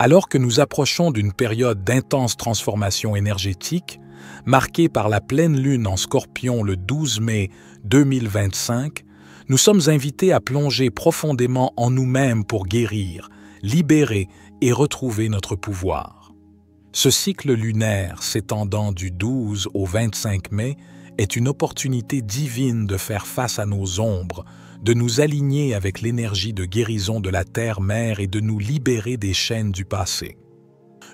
Alors que nous approchons d'une période d'intense transformation énergétique, marquée par la pleine lune en Scorpion le 12 mai 2025, nous sommes invités à plonger profondément en nous-mêmes pour guérir, libérer et retrouver notre pouvoir. Ce cycle lunaire s'étendant du 12 au 25 mai est une opportunité divine de faire face à nos ombres, de nous aligner avec l'énergie de guérison de la Terre-Mère et de nous libérer des chaînes du passé.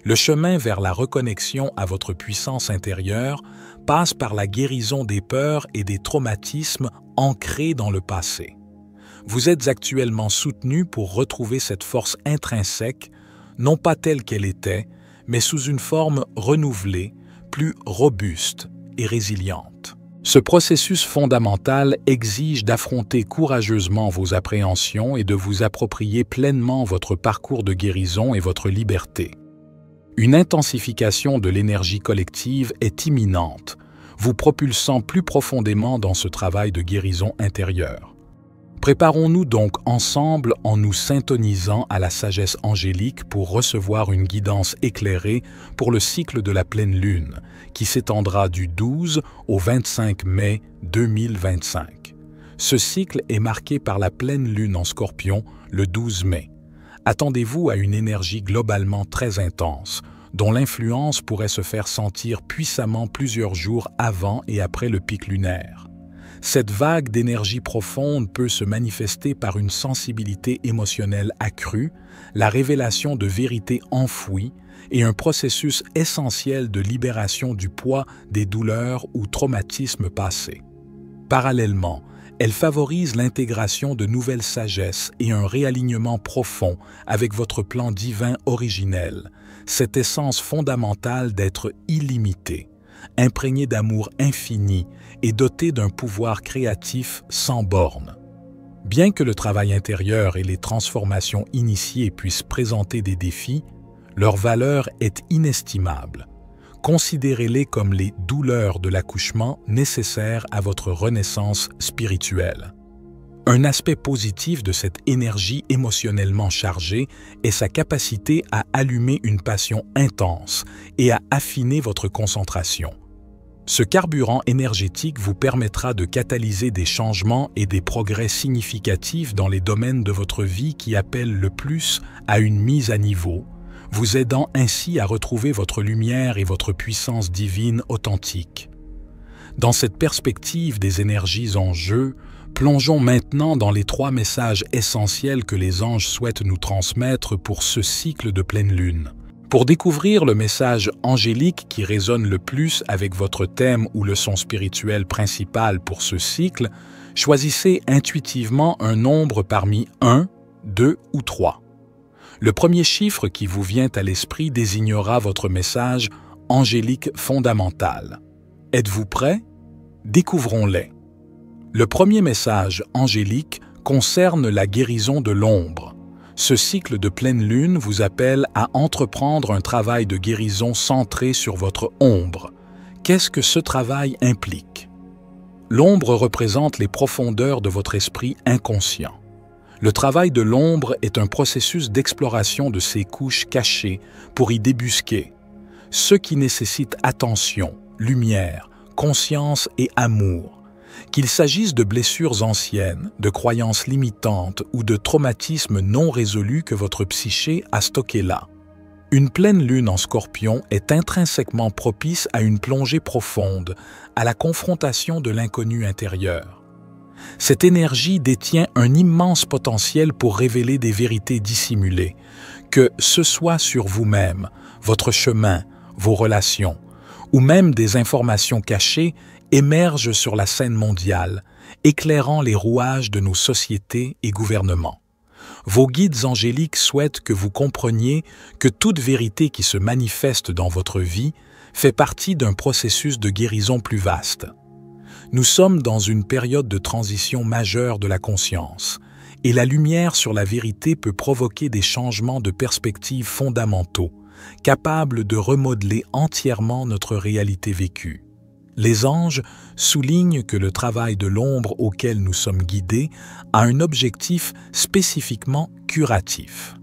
Le chemin vers la reconnexion à votre puissance intérieure passe par la guérison des peurs et des traumatismes ancrés dans le passé. Vous êtes actuellement soutenu pour retrouver cette force intrinsèque, non pas telle qu'elle était, mais sous une forme renouvelée, plus robuste et résiliente. Ce processus fondamental exige d'affronter courageusement vos appréhensions et de vous approprier pleinement votre parcours de guérison et votre liberté. Une intensification de l'énergie collective est imminente, vous propulsant plus profondément dans ce travail de guérison intérieure. Préparons-nous donc ensemble en nous syntonisant à la sagesse angélique pour recevoir une guidance éclairée pour le cycle de la pleine lune, qui s'étendra du 12 au 25 mai 2025. Ce cycle est marqué par la pleine lune en Scorpion le 12 mai. Attendez-vous à une énergie globalement très intense, dont l'influence pourrait se faire sentir puissamment plusieurs jours avant et après le pic lunaire. Cette vague d'énergie profonde peut se manifester par une sensibilité émotionnelle accrue, la révélation de vérités enfouies et un processus essentiel de libération du poids des douleurs ou traumatismes passés. Parallèlement, elle favorise l'intégration de nouvelles sagesses et un réalignement profond avec votre plan divin originel, cette essence fondamentale d'être illimité, imprégné d'amour infini et doté d'un pouvoir créatif sans bornes. Bien que le travail intérieur et les transformations initiées puissent présenter des défis, leur valeur est inestimable. Considérez-les comme les douleurs de l'accouchement nécessaires à votre renaissance spirituelle. Un aspect positif de cette énergie émotionnellement chargée est sa capacité à allumer une passion intense et à affiner votre concentration. Ce carburant énergétique vous permettra de catalyser des changements et des progrès significatifs dans les domaines de votre vie qui appellent le plus à une mise à niveau, vous aidant ainsi à retrouver votre lumière et votre puissance divine authentique. Dans cette perspective des énergies en jeu, plongeons maintenant dans les 3 messages essentiels que les anges souhaitent nous transmettre pour ce cycle de pleine lune. Pour découvrir le message angélique qui résonne le plus avec votre thème ou leçon spirituelle principale pour ce cycle, choisissez intuitivement un nombre parmi 1, 2 ou 3. Le premier chiffre qui vous vient à l'esprit désignera votre message angélique fondamental. Êtes-vous prêts? Découvrons-les. Le premier message angélique concerne la guérison de l'ombre. Ce cycle de pleine lune vous appelle à entreprendre un travail de guérison centré sur votre ombre. Qu'est-ce que ce travail implique? L'ombre représente les profondeurs de votre esprit inconscient. Le travail de l'ombre est un processus d'exploration de ces couches cachées pour y débusquer ce qui nécessite attention, lumière, conscience et amour. Qu'il s'agisse de blessures anciennes, de croyances limitantes ou de traumatismes non résolus que votre psyché a stockés là. Une pleine lune en Scorpion est intrinsèquement propice à une plongée profonde, à la confrontation de l'inconnu intérieur. Cette énergie détient un immense potentiel pour révéler des vérités dissimulées, que ce soit sur vous-même, votre chemin, vos relations, ou même des informations cachées émergent sur la scène mondiale, éclairant les rouages de nos sociétés et gouvernements. Vos guides angéliques souhaitent que vous compreniez que toute vérité qui se manifeste dans votre vie fait partie d'un processus de guérison plus vaste. Nous sommes dans une période de transition majeure de la conscience, et la lumière sur la vérité peut provoquer des changements de perspective fondamentaux, capables de remodeler entièrement notre réalité vécue. Les anges soulignent que le travail de l'ombre auquel nous sommes guidés a un objectif spécifiquement curatif.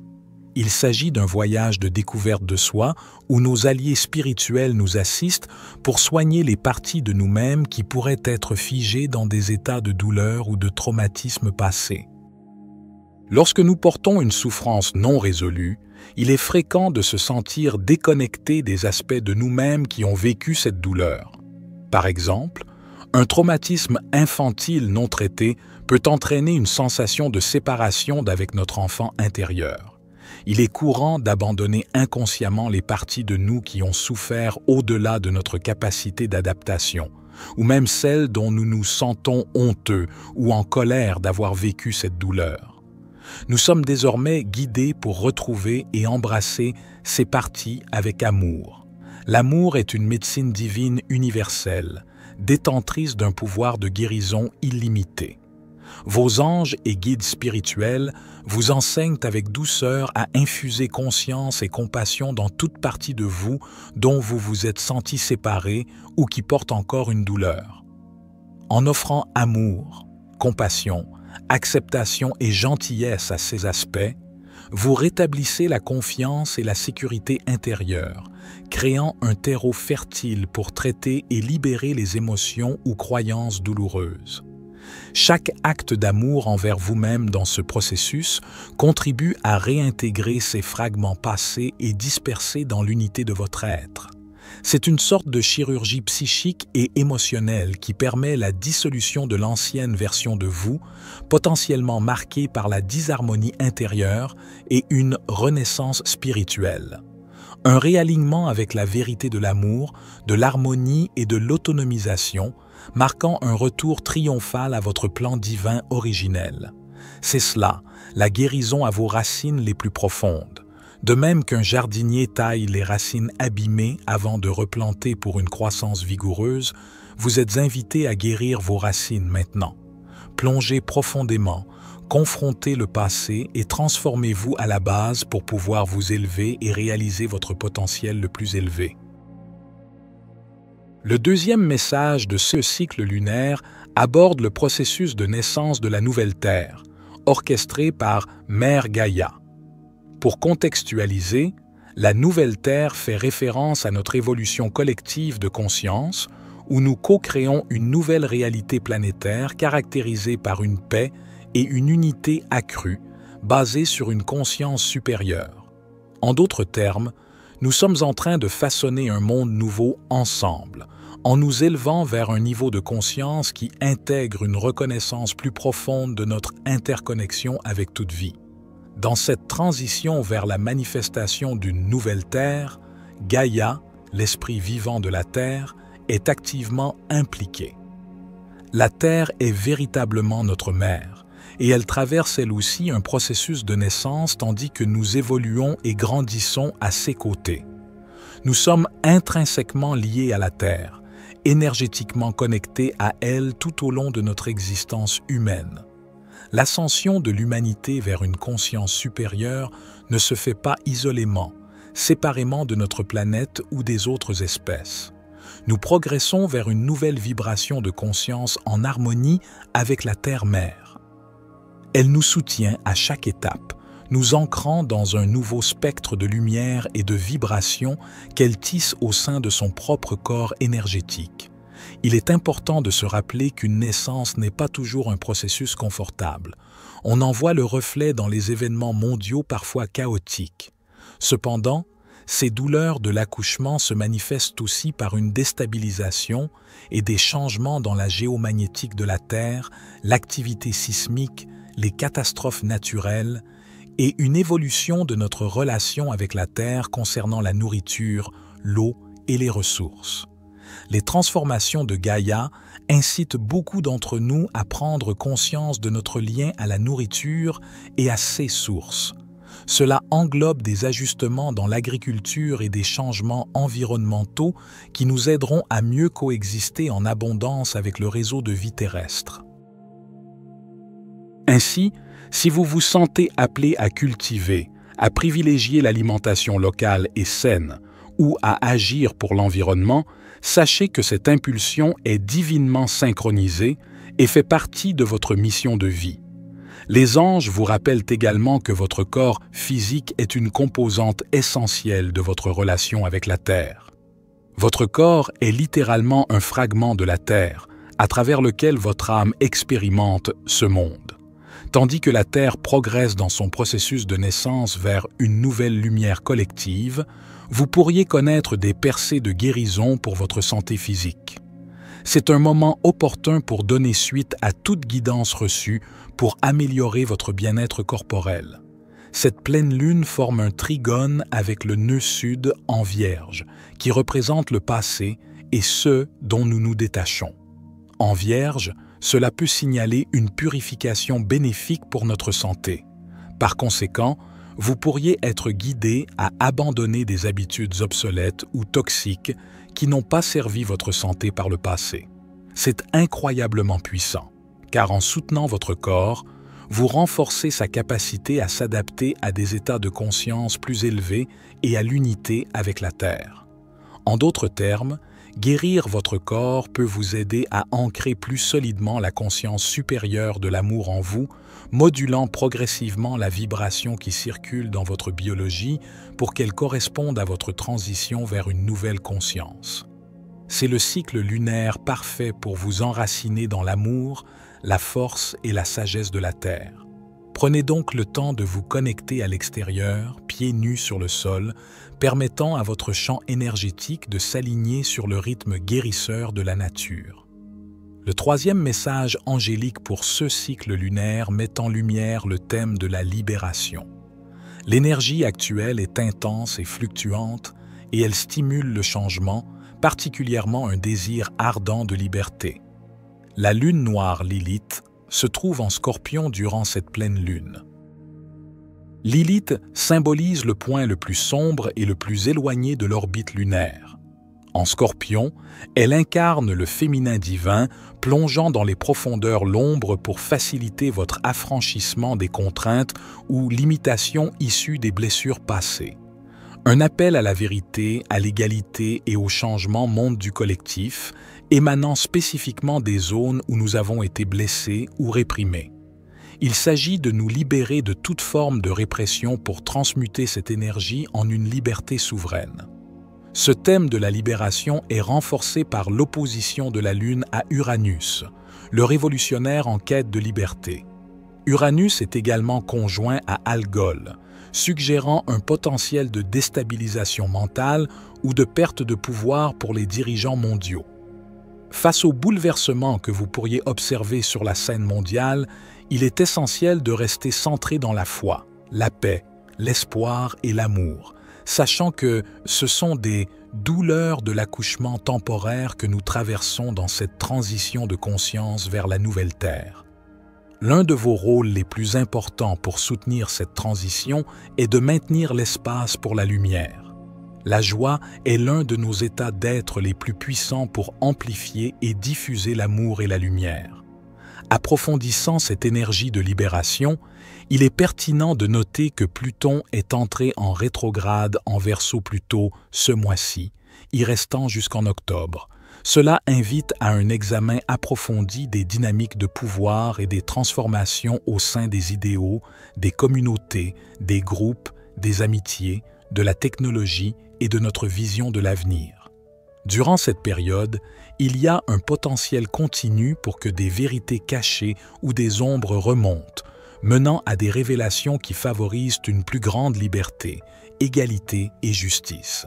Il s'agit d'un voyage de découverte de soi où nos alliés spirituels nous assistent pour soigner les parties de nous-mêmes qui pourraient être figées dans des états de douleur ou de traumatisme passé. Lorsque nous portons une souffrance non résolue, il est fréquent de se sentir déconnecté des aspects de nous-mêmes qui ont vécu cette douleur. Par exemple, un traumatisme infantile non traité peut entraîner une sensation de séparation d'avec notre enfant intérieur. Il est courant d'abandonner inconsciemment les parties de nous qui ont souffert au-delà de notre capacité d'adaptation, ou même celles dont nous nous sentons honteux ou en colère d'avoir vécu cette douleur. Nous sommes désormais guidés pour retrouver et embrasser ces parties avec amour. L'amour est une médecine divine universelle, détentrice d'un pouvoir de guérison illimité. Vos anges et guides spirituels vous enseignent avec douceur à infuser conscience et compassion dans toute partie de vous dont vous vous êtes senti séparé ou qui porte encore une douleur. En offrant amour, compassion, acceptation et gentillesse à ces aspects, vous rétablissez la confiance et la sécurité intérieure, créant un terreau fertile pour traiter et libérer les émotions ou croyances douloureuses. Chaque acte d'amour envers vous-même dans ce processus contribue à réintégrer ces fragments passés et dispersés dans l'unité de votre être. C'est une sorte de chirurgie psychique et émotionnelle qui permet la dissolution de l'ancienne version de vous, potentiellement marquée par la disharmonie intérieure et une renaissance spirituelle. Un réalignement avec la vérité de l'amour, de l'harmonie et de l'autonomisation, marquant un retour triomphal à votre plan divin originel. C'est cela, la guérison à vos racines les plus profondes. De même qu'un jardinier taille les racines abîmées avant de replanter pour une croissance vigoureuse, vous êtes invité à guérir vos racines maintenant. Plongez profondément, confrontez le passé et transformez-vous à la base pour pouvoir vous élever et réaliser votre potentiel le plus élevé. Le deuxième message de ce cycle lunaire aborde le processus de naissance de la nouvelle Terre, orchestré par Mère Gaïa. Pour contextualiser, la nouvelle Terre fait référence à notre évolution collective de conscience, où nous co-créons une nouvelle réalité planétaire caractérisée par une paix et une unité accrue, basée sur une conscience supérieure. En d'autres termes, nous sommes en train de façonner un monde nouveau ensemble, en nous élevant vers un niveau de conscience qui intègre une reconnaissance plus profonde de notre interconnexion avec toute vie. Dans cette transition vers la manifestation d'une nouvelle Terre, Gaïa, l'esprit vivant de la Terre, est activement impliquée. La Terre est véritablement notre mère, et elle traverse elle aussi un processus de naissance tandis que nous évoluons et grandissons à ses côtés. Nous sommes intrinsèquement liés à la Terre, énergétiquement connectés à elle tout au long de notre existence humaine. L'ascension de l'humanité vers une conscience supérieure ne se fait pas isolément, séparément de notre planète ou des autres espèces. Nous progressons vers une nouvelle vibration de conscience en harmonie avec la Terre-Mère. Elle nous soutient à chaque étape, nous ancrant dans un nouveau spectre de lumière et de vibration qu'elle tisse au sein de son propre corps énergétique. Il est important de se rappeler qu'une naissance n'est pas toujours un processus confortable. On en voit le reflet dans les événements mondiaux parfois chaotiques. Cependant, ces douleurs de l'accouchement se manifestent aussi par une déstabilisation et des changements dans la géomagnétique de la Terre, l'activité sismique, les catastrophes naturelles et une évolution de notre relation avec la Terre concernant la nourriture, l'eau et les ressources. Les transformations de Gaïa incitent beaucoup d'entre nous à prendre conscience de notre lien à la nourriture et à ses sources. Cela englobe des ajustements dans l'agriculture et des changements environnementaux qui nous aideront à mieux coexister en abondance avec le réseau de vie terrestre. Ainsi, si vous vous sentez appelé à cultiver, à privilégier l'alimentation locale et saine ou à agir pour l'environnement, sachez que cette impulsion est divinement synchronisée et fait partie de votre mission de vie. Les anges vous rappellent également que votre corps physique est une composante essentielle de votre relation avec la Terre. Votre corps est littéralement un fragment de la Terre, à travers lequel votre âme expérimente ce monde. Tandis que la Terre progresse dans son processus de naissance vers une nouvelle lumière collective, vous pourriez connaître des percées de guérison pour votre santé physique. C'est un moment opportun pour donner suite à toute guidance reçue pour améliorer votre bien-être corporel. Cette pleine lune forme un trigone avec le nœud sud en Vierge, qui représente le passé et ce dont nous nous détachons. En Vierge, cela peut signaler une purification bénéfique pour notre santé. Par conséquent, vous pourriez être guidé à abandonner des habitudes obsolètes ou toxiques qui n'ont pas servi votre santé par le passé. C'est incroyablement puissant, car en soutenant votre corps, vous renforcez sa capacité à s'adapter à des états de conscience plus élevés et à l'unité avec la Terre. En d'autres termes, guérir votre corps peut vous aider à ancrer plus solidement la conscience supérieure de l'amour en vous, modulant progressivement la vibration qui circule dans votre biologie pour qu'elle corresponde à votre transition vers une nouvelle conscience. C'est le cycle lunaire parfait pour vous enraciner dans l'amour, la force et la sagesse de la Terre. Prenez donc le temps de vous connecter à l'extérieur, pieds nus sur le sol, permettant à votre champ énergétique de s'aligner sur le rythme guérisseur de la nature. Le troisième message angélique pour ce cycle lunaire met en lumière le thème de la libération. L'énergie actuelle est intense et fluctuante et elle stimule le changement, particulièrement un désir ardent de liberté. La lune noire Lilith se trouve en Scorpion durant cette pleine lune. Lilith symbolise le point le plus sombre et le plus éloigné de l'orbite lunaire. En Scorpion, elle incarne le féminin divin, plongeant dans les profondeurs l'ombre pour faciliter votre affranchissement des contraintes ou limitations issues des blessures passées. Un appel à la vérité, à l'égalité et au changement monte du collectif, émanant spécifiquement des zones où nous avons été blessés ou réprimés. Il s'agit de nous libérer de toute forme de répression pour transmuter cette énergie en une liberté souveraine. Ce thème de la libération est renforcé par l'opposition de la Lune à Uranus, le révolutionnaire en quête de liberté. Uranus est également conjoint à Algol, suggérant un potentiel de déstabilisation mentale ou de perte de pouvoir pour les dirigeants mondiaux. Face aux bouleversements que vous pourriez observer sur la scène mondiale, il est essentiel de rester centré dans la foi, la paix, l'espoir et l'amour, sachant que ce sont des douleurs de l'accouchement temporaire que nous traversons dans cette transition de conscience vers la nouvelle Terre. L'un de vos rôles les plus importants pour soutenir cette transition est de maintenir l'espace pour la lumière. La joie est l'un de nos états d'être les plus puissants pour amplifier et diffuser l'amour et la lumière. Approfondissant cette énergie de libération, il est pertinent de noter que Pluton est entré en rétrograde en Verseau plus tôt ce mois-ci, y restant jusqu'en octobre. Cela invite à un examen approfondi des dynamiques de pouvoir et des transformations au sein des idéaux, des communautés, des groupes, des amitiés, de la technologie et de notre vision de l'avenir. Durant cette période, il y a un potentiel continu pour que des vérités cachées ou des ombres remontent, menant à des révélations qui favorisent une plus grande liberté, égalité et justice.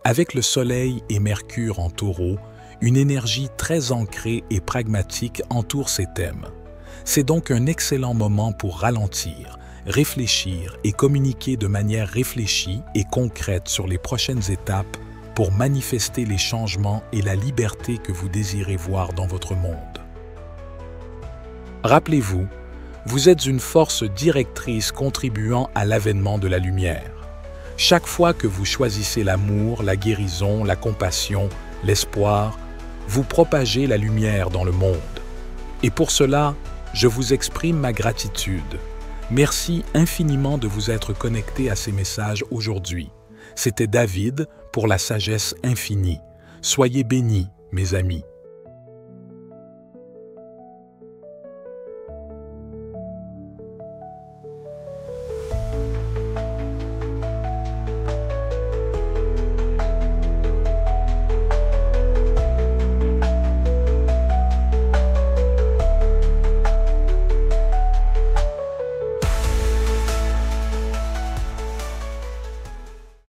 Avec le Soleil et Mercure en Taureau, une énergie très ancrée et pragmatique entoure ces thèmes. C'est donc un excellent moment pour ralentir, réfléchir et communiquer de manière réfléchie et concrète sur les prochaines étapes pour manifester les changements et la liberté que vous désirez voir dans votre monde. Rappelez-vous, vous êtes une force directrice contribuant à l'avènement de la lumière. Chaque fois que vous choisissez l'amour, la guérison, la compassion, l'espoir, vous propagez la lumière dans le monde. Et pour cela, je vous exprime ma gratitude. Merci infiniment de vous être connecté à ces messages aujourd'hui. C'était David pour la sagesse infinie. Soyez bénis, mes amis.